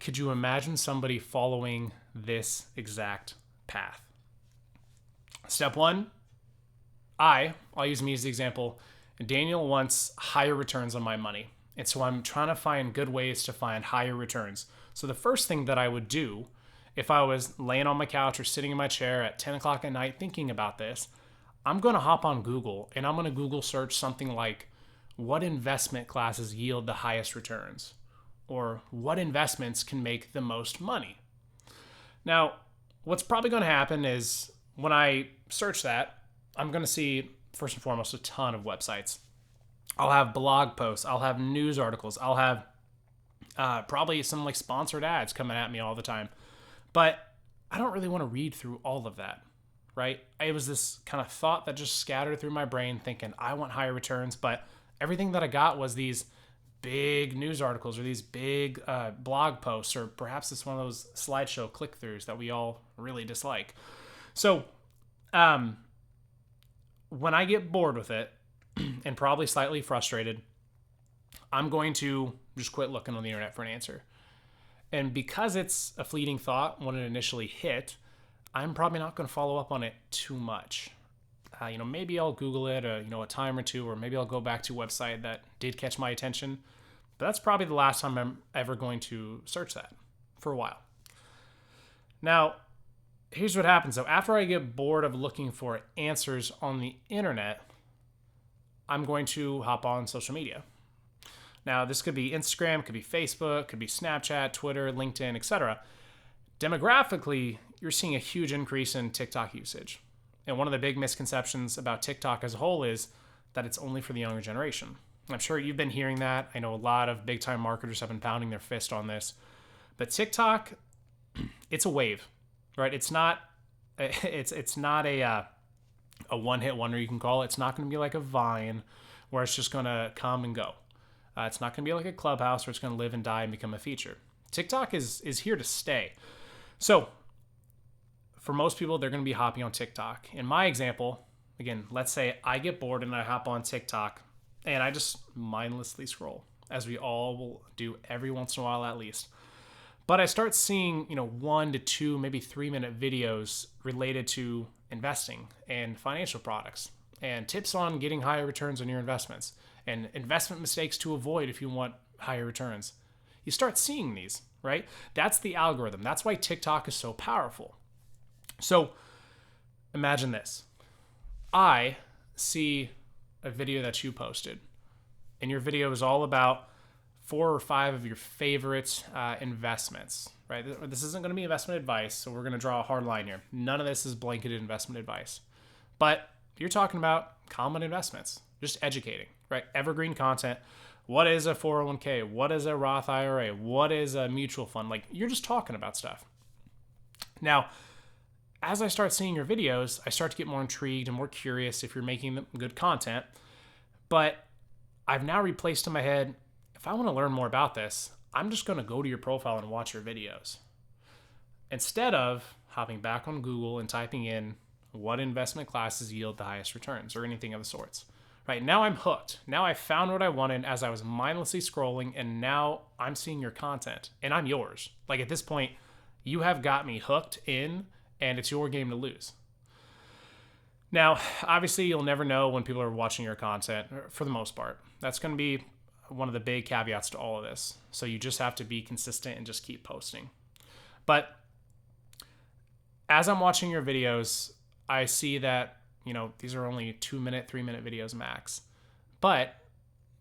could you imagine somebody following this exact path? Step one, I'll use me as the example. Daniel wants higher returns on my money. And so I'm trying to find good ways to find higher returns. So the first thing that I would do if I was laying on my couch or sitting in my chair at 10 o'clock at night thinking about this, I'm going to hop on Google and I'm going to Google search something like what investment classes yield the highest returns or what investments can make the most money. Now, what's probably going to happen is when I search that, I'm going to see, first and foremost, a ton of websites. I'll have blog posts. I'll have news articles. I'll have probably some like sponsored ads coming at me all the time. But I don't really want to read through all of that, right? It was this kind of thought that just scattered through my brain thinking I want higher returns, but everything that I got was these big news articles or these big blog posts, or perhaps it's one of those slideshow click-throughs that we all really dislike. So when I get bored with it and probably slightly frustrated, I'm going to just quit looking on the internet for an answer. And because it's a fleeting thought when it initially hit, I'm probably not going to follow up on it too much. Maybe I'll Google it a time or two, or maybe I'll go back to a website that did catch my attention. But that's probably the last time I'm ever going to search that for a while. Now, here's what happens though. After I get bored of looking for answers on the internet, I'm going to hop on social media. Now, this could be Instagram, could be Facebook, could be Snapchat, Twitter, LinkedIn, etc. Demographically, you're seeing a huge increase in TikTok usage. And one of the big misconceptions about TikTok as a whole is that it's only for the younger generation. I'm sure you've been hearing that. I know a lot of big-time marketers have been pounding their fist on this. But TikTok, it's a wave, right? It's not a one-hit wonder, you can call it. It's not going to be like a Vine where it's just going to come and go. It's not going to be like a Clubhouse where it's going to live and die and become a feature. TikTok is here to stay. So for most people, they're going to be hopping on TikTok. In my example, again, let's say I get bored and I hop on TikTok and I just mindlessly scroll, as we all will do every once in a while at least. But I start seeing, 1 to 2, maybe 3-minute videos related to investing and financial products and tips on getting higher returns on your investments and investment mistakes to avoid if you want higher returns. You start seeing these, right? That's the algorithm. That's why TikTok is so powerful. So imagine this. I see a video that you posted, and your video is all about 4 or 5 of your favorite investments, right? This isn't going to be investment advice, so we're going to draw a hard line here. None of this is blanketed investment advice. But you're talking about common investments, just educating, right? Evergreen content. What is a 401k? What is a Roth IRA? What is a mutual fund? Like, you're just talking about stuff. Now, as I start seeing your videos, I start to get more intrigued and more curious if you're making good content. But I've now replaced in my head, if I want to learn more about this, I'm just going to go to your profile and watch your videos. Instead of hopping back on Google and typing in what investment classes yield the highest returns or anything of the sorts. Right, now I'm hooked. Now I found what I wanted as I was mindlessly scrolling, and now I'm seeing your content and I'm yours. Like at this point, you have got me hooked in, and it's your game to lose. Now, obviously, you'll never know when people are watching your content for the most part. That's going to be one of the big caveats to all of this. So you just have to be consistent and just keep posting. But as I'm watching your videos, I see that, these are only 2-minute, 3-minute videos max. But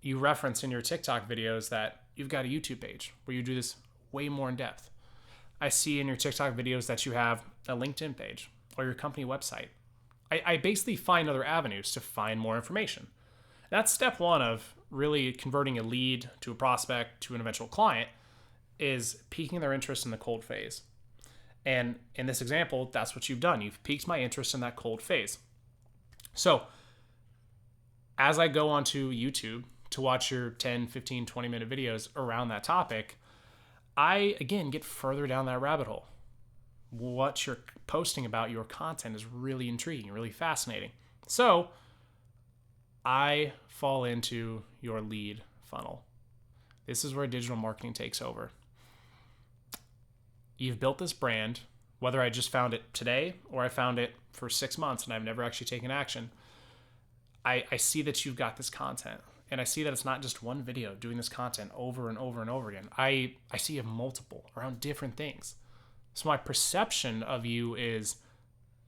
you reference in your TikTok videos that you've got a YouTube page where you do this way more in depth. I see in your TikTok videos that you have a LinkedIn page or your company website. I basically find other avenues to find more information. That's step one of really converting a lead to a prospect to an eventual client, is piquing their interest in the cold phase. And in this example, that's what you've done. You've piqued my interest in that cold phase. So as I go onto YouTube to watch your 10, 15, 20-minute videos around that topic, I, again, get further down that rabbit hole. What you're posting about your content is really intriguing, really fascinating. So I fall into your lead funnel. This is where digital marketing takes over. you've built this brand, whether I just found it today or I found it for 6 months and I've never actually taken action. I see that you've got this content, and I see that it's not just one video doing this content over and over and over again. I see you have multiple around different things. So my perception of you is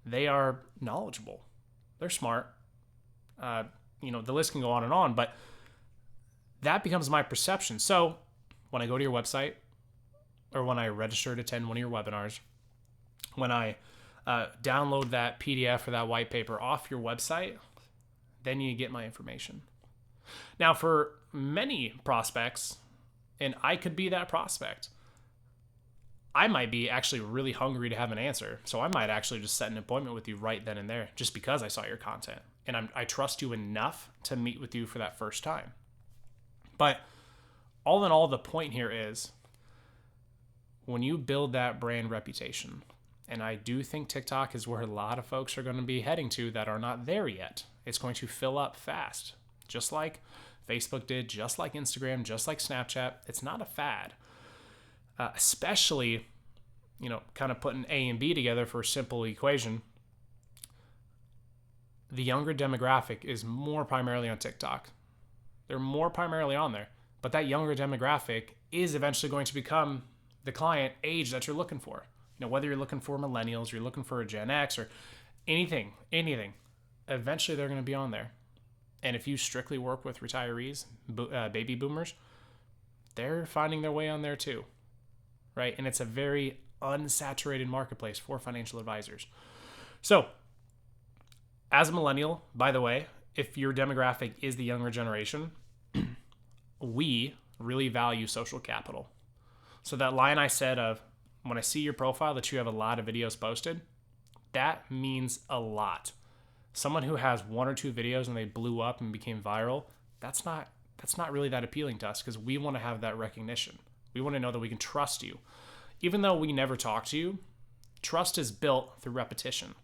they are knowledgeable. They're smart. The list can go on, but that becomes my perception. So when I go to your website, or when I register to attend one of your webinars, when I download that PDF or that white paper off your website, then you get my information. Now, for many prospects, and I could be that prospect, I might be actually really hungry to have an answer. So I might actually just set an appointment with you right then and there just because I saw your content. And I trust you enough to meet with you for that first time. But all in all, the point here is when you build that brand reputation, and I do think TikTok is where a lot of folks are going to be heading to that are not there yet. It's going to fill up fast, just like Facebook did, just like Instagram, just like Snapchat. It's not a fad. Especially, kind of putting A and B together for a simple equation. The younger demographic is more primarily on TikTok. They're more primarily on there. But that younger demographic is eventually going to become the client age that you're looking for. Whether you're looking for millennials, or you're looking for a Gen X, or anything, eventually they're going to be on there. And if you strictly work with retirees, baby boomers, they're finding their way on there too, right? And it's a very unsaturated marketplace for financial advisors. So as a millennial, by the way, if your demographic is the younger generation, we really value social capital. So that line I said of, when I see your profile that you have a lot of videos posted, that means a lot. Someone who has 1 or 2 videos and they blew up and became viral, that's not really that appealing to us, because we want to have that recognition. We want to know that we can trust you. Even though we never talk to you, trust is built through repetition.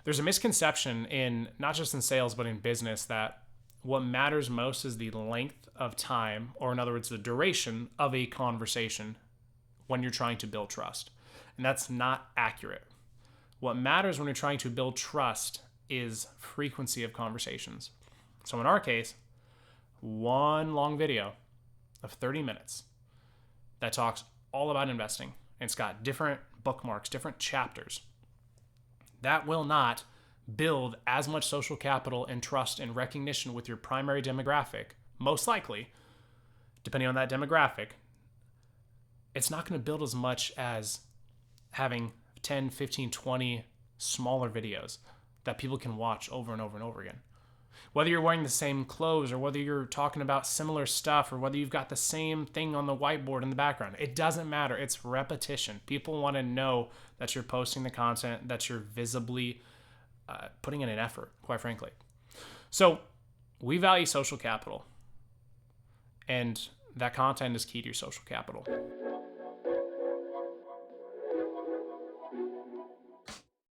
There's a misconception in, not just in sales, but in business, that what matters most is the length of time, or in other words, the duration of a conversation when you're trying to build trust. And that's not accurate. What matters when you're trying to build trust is frequency of conversations. So in our case, one long video of 30 minutes that talks all about investing, and it's got different bookmarks, different chapters, that will not build as much social capital and trust and recognition with your primary demographic. Most likely, depending on that demographic, it's not going to build as much as having 10, 15, 20 smaller videos that people can watch over and over and over again. Whether you're wearing the same clothes, or whether you're talking about similar stuff, or whether you've got the same thing on the whiteboard in the background, it doesn't matter. It's repetition. People want to know that you're posting the content, that you're visibly putting in an effort, quite frankly. So we value social capital, and that content is key to your social capital.